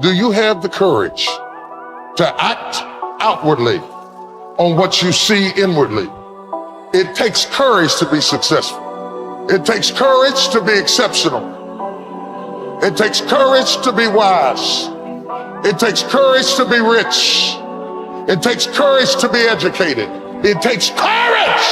Do you have the courage to act outwardly on what you see inwardly? It takes courage to be successful. It takes courage to be exceptional. It takes courage to be wise. It takes courage to be rich. It takes courage to be educated. It takes courage.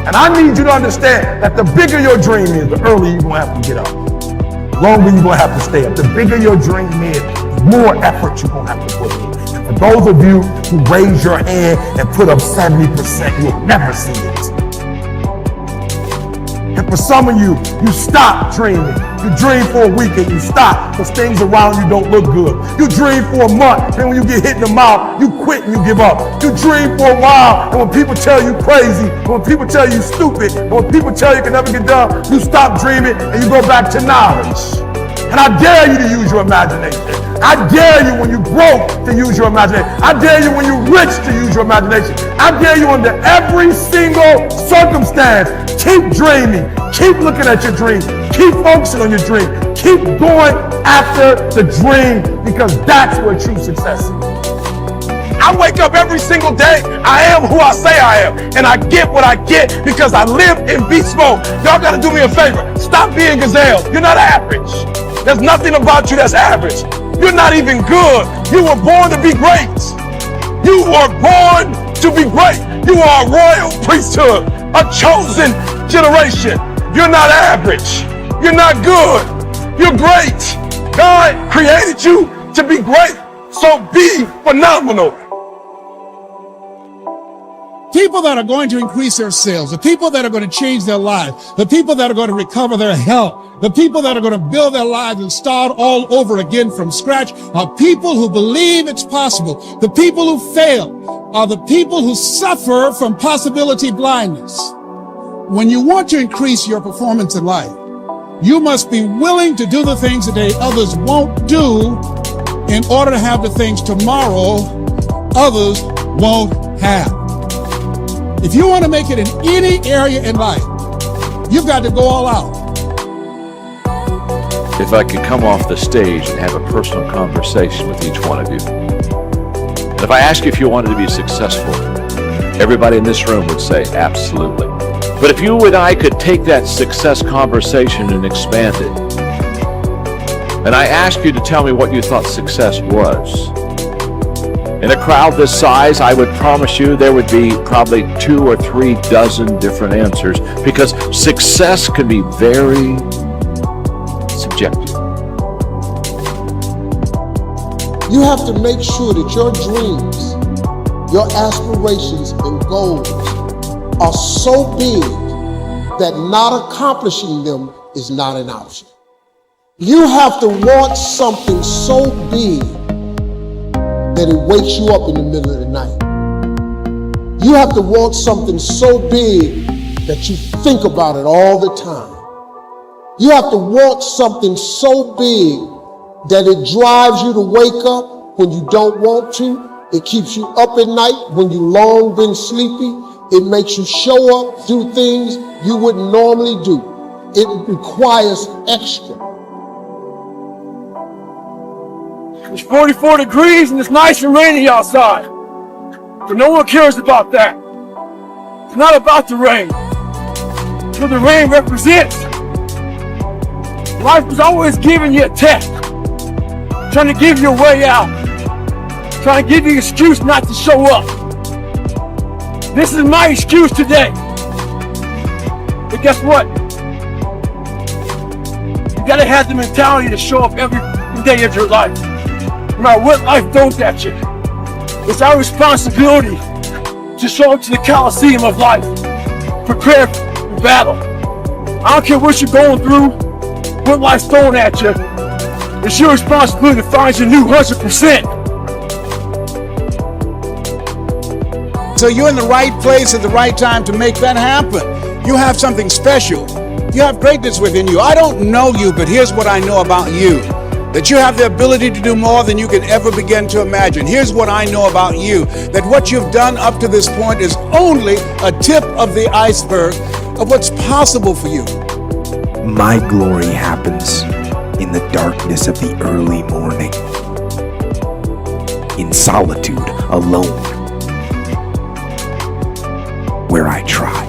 And I need you to understand that the bigger your dream is, the earlier you're gonna have to get up. The longer you're gonna have to stay up. The bigger your dream is, the more effort you're gonna have to put in. And for those of you who raise your hand and put up 70%, you'll never see it. And for some of you, you stop dreaming. You dream for a week and you stop because things around you don't look good. You dream for a month, and when you get hit in the mouth, you quit and you give up. You dream for a while, and when people tell you crazy, when people tell you stupid, and when people tell you can never get done, you stop dreaming and you go back to knowledge. And I dare you to use your imagination. I dare you when you're broke to use your imagination. I dare you when you're rich to use your imagination. I dare you under every single circumstance. Keep dreaming. Keep looking at your dream. Keep focusing on your dream. Keep going after the dream because that's where true success is. I wake up every single day. I am who I say I am. And I get what I get because I live in beast mode. Y'all got to do me a favor. Stop being gazelles. You're not average. There's nothing about you that's average. You're not even good. You were born to be great. You were born to be great. You are a royal priesthood, a chosen generation. You're not average. You're not good. You're great. God created you to be great. So be phenomenal. People that are going to increase their sales, the people that are going to change their lives, the people that are going to recover their health, the people that are going to build their lives and start all over again from scratch are people who believe it's possible. The people who fail are the people who suffer from possibility blindness. When you want to increase your performance in life, you must be willing to do the things today others won't do in order to have the things tomorrow others won't have. If you want to make it in any area in life, you've got to go all out. If I could come off the stage and have a personal conversation with each one of you, and if I ask you if you wanted to be successful, everybody in this room would say absolutely. But if you and I could take that success conversation and expand it, and I ask you to tell me what you thought success was, in a crowd this size, I would promise you there would be probably 2 or 3 dozen different answers because success can be very subjective. You have to make sure that your dreams, your aspirations and goals are so big that not accomplishing them is not an option. You have to want something so big that it wakes you up in the middle of the night. You have to want something so big that you think about it all the time. You have to want something so big that it drives you to wake up when you don't want to. It keeps you up at night when you long been sleepy. It makes you show up, do things you wouldn't normally do. It requires extra. It's 44 degrees and it's nice and rainy outside. But no one cares about that. It's not about the rain. It's what the rain represents. Life is always giving you a test. Trying to give you a way out. Trying to give you an excuse not to show up. This is my excuse today. But guess what? You gotta have the mentality to show up every day of your life. No matter what life throws at you, it's our responsibility to show up to the Coliseum of life, prepare for battle. I don't care what you're going through, what life's throwing at you. It's your responsibility to find your new 100%. So you're in the right place at the right time to make that happen. You have something special. You have greatness within you. I don't know you, but here's what I know about you. That you have the ability to do more than you can ever begin to imagine. Here's what I know about you, that what you've done up to this point is only a tip of the iceberg of what's possible for you. My glory happens in the darkness of the early morning, in solitude, alone, where I try.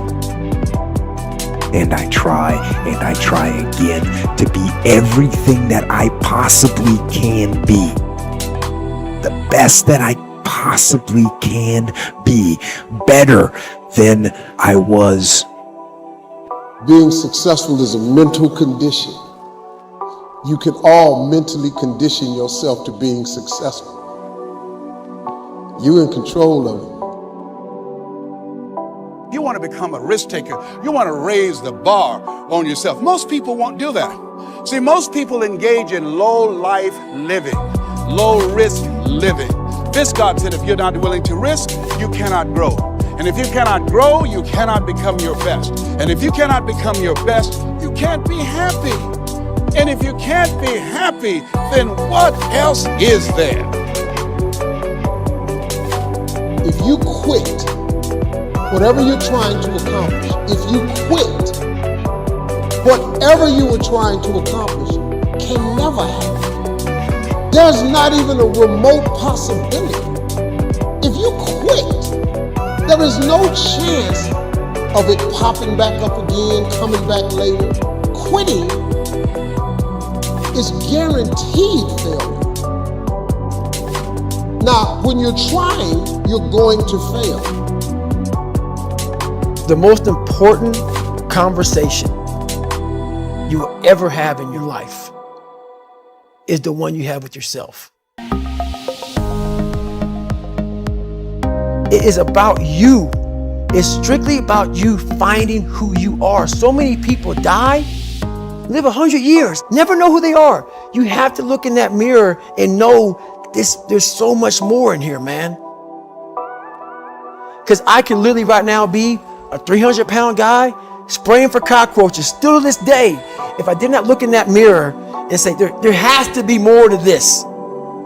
And I try, and I try again to be everything that I possibly can be. The best that I possibly can be. Better than I was. Being successful is a mental condition. You can all mentally condition yourself to being successful. You're in control of it. You want to become a risk taker. You want to raise the bar on yourself. Most people won't do that. See, most people engage in low life living, low risk living. This God said, if you're not willing to risk, you cannot grow. And if you cannot grow, you cannot become your best. And if you cannot become your best, you can't be happy. And if you can't be happy, then what else is there? If you quit whatever you're trying to accomplish, if you quit, whatever you were trying to accomplish can never happen. There's not even a remote possibility. If you quit, there is no chance of it popping back up again, coming back later. Quitting is guaranteed failure. Now, when you're trying, you're going to fail. The most important conversation you will ever have in your life is the one you have with yourself. It is about you. It's strictly about you finding who you are. So many people die, live 100 years, never know who they are. You have to look in that mirror and know there's so much more in here, man. Because I can literally right now be a 300-pound guy spraying for cockroaches still to this day. If I did not look in that mirror and say, there has to be more to this.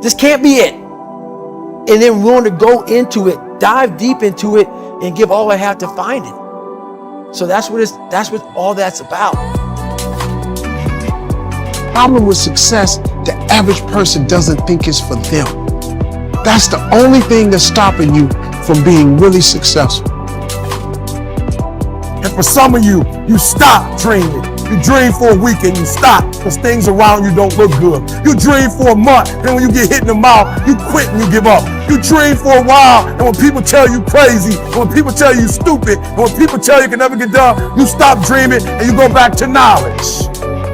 This can't be it. And then willing to go into it, dive deep into it, and give all I have to find it. So that's what all that's about. Problem with success, the average person doesn't think it's for them. That's the only thing that's stopping you from being really successful. And for some of you, you stop dreaming. You dream for a week and you stop because things around you don't look good. You dream for a month, and when you get hit in the mouth, you quit and you give up. You dream for a while, and when people tell you crazy, and when people tell you stupid, and when people tell you can never get done, you stop dreaming and you go back to knowledge.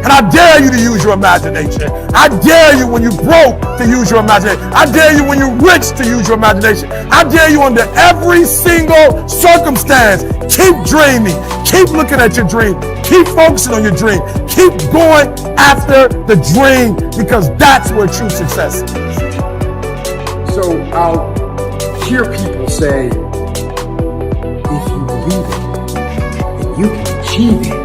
And I dare you to use your imagination. I dare you when you're broke to use your imagination. I dare you when you're rich to use your imagination. I dare you under every single circumstance. Keep dreaming. Keep looking at your dream. Keep focusing on your dream. Keep going after the dream because that's where true success is. So I'll hear people say, if you believe it, then you can achieve it.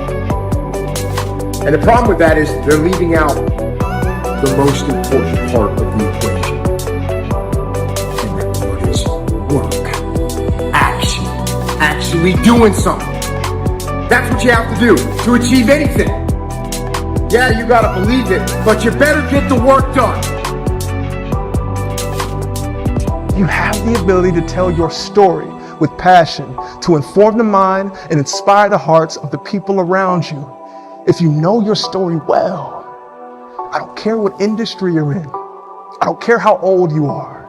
And the problem with that is they're leaving out the most important part of the equation. And that word is work. Action. Actually doing something. That's what you have to do to achieve anything. Yeah, you gotta believe it, but you better get the work done. You have the ability to tell your story with passion, to inform the mind and inspire the hearts of the people around you. If you know your story well, I don't care what industry you're in. I don't care how old you are.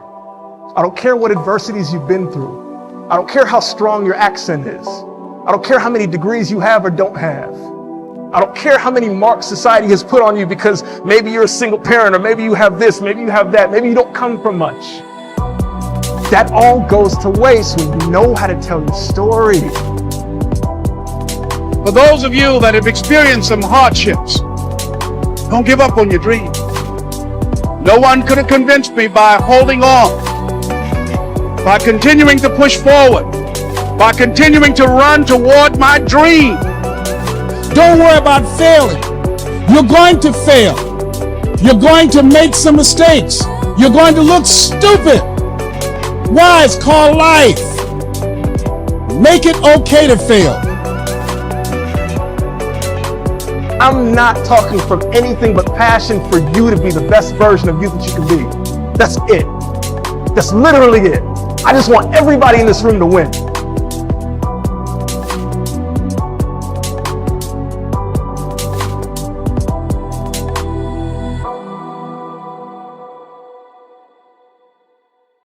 I don't care what adversities you've been through. I don't care how strong your accent is. I don't care how many degrees you have or don't have. I don't care how many marks society has put on you because maybe you're a single parent, or maybe you have this, maybe you have that, maybe you don't come from much. That all goes to waste when you know how to tell your story. For those of you that have experienced some hardships, don't give up on your dream. No one could have convinced me by holding on, by continuing to push forward, by continuing to run toward my dream. Don't worry about failing. You're going to fail. You're going to make some mistakes. You're going to look stupid. Why? It's called life. Make it okay to fail. I'm not talking from anything but passion for you to be the best version of you that you can be. That's it. That's literally it. I just want everybody in this room to win.